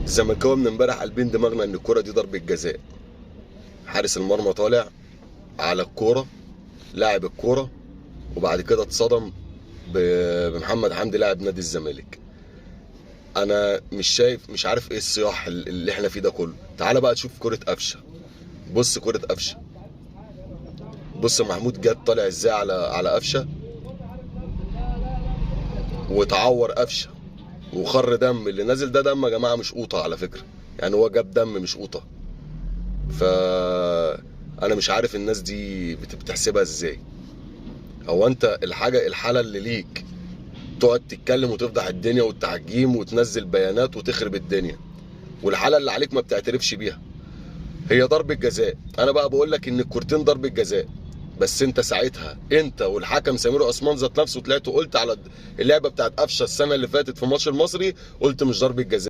الزملكاويه من امبارح قلبين دماغنا ان الكرة دي ضربة جزاء. حارس المرمى طالع على الكورة، لاعب الكورة، وبعد كده اتصدم بمحمد حمدي لاعب نادي الزمالك. انا مش شايف، مش عارف ايه الصياح اللي احنا فيه ده كله. تعال بقى تشوف كرة قفشه. بص كرة قفشه، بص محمود جاد طالع ازاي على قفشه، وتعور قفشه وخر دم. اللي نازل ده دم يا جماعه، مش قوطه على فكره، يعني هو جاب دم مش قوطه. ف انا مش عارف الناس دي بتحسبها ازاي. هو انت الحاله اللي ليك تقعد تتكلم وتفضح الدنيا والتحجيم وتنزل بيانات وتخرب الدنيا، والحاله اللي عليك ما بتعترفش بيها. هي ضربة جزاء. انا بقى بقول لك ان الكورتين ضربة جزاء، بس انت ساعتها انت والحكم سمير عثمان ذات نفسه طلعت وقلت على اللعبه بتاعت قفشه السنه اللي فاتت في ماتش المصري، قلت مش ضربة جزاء.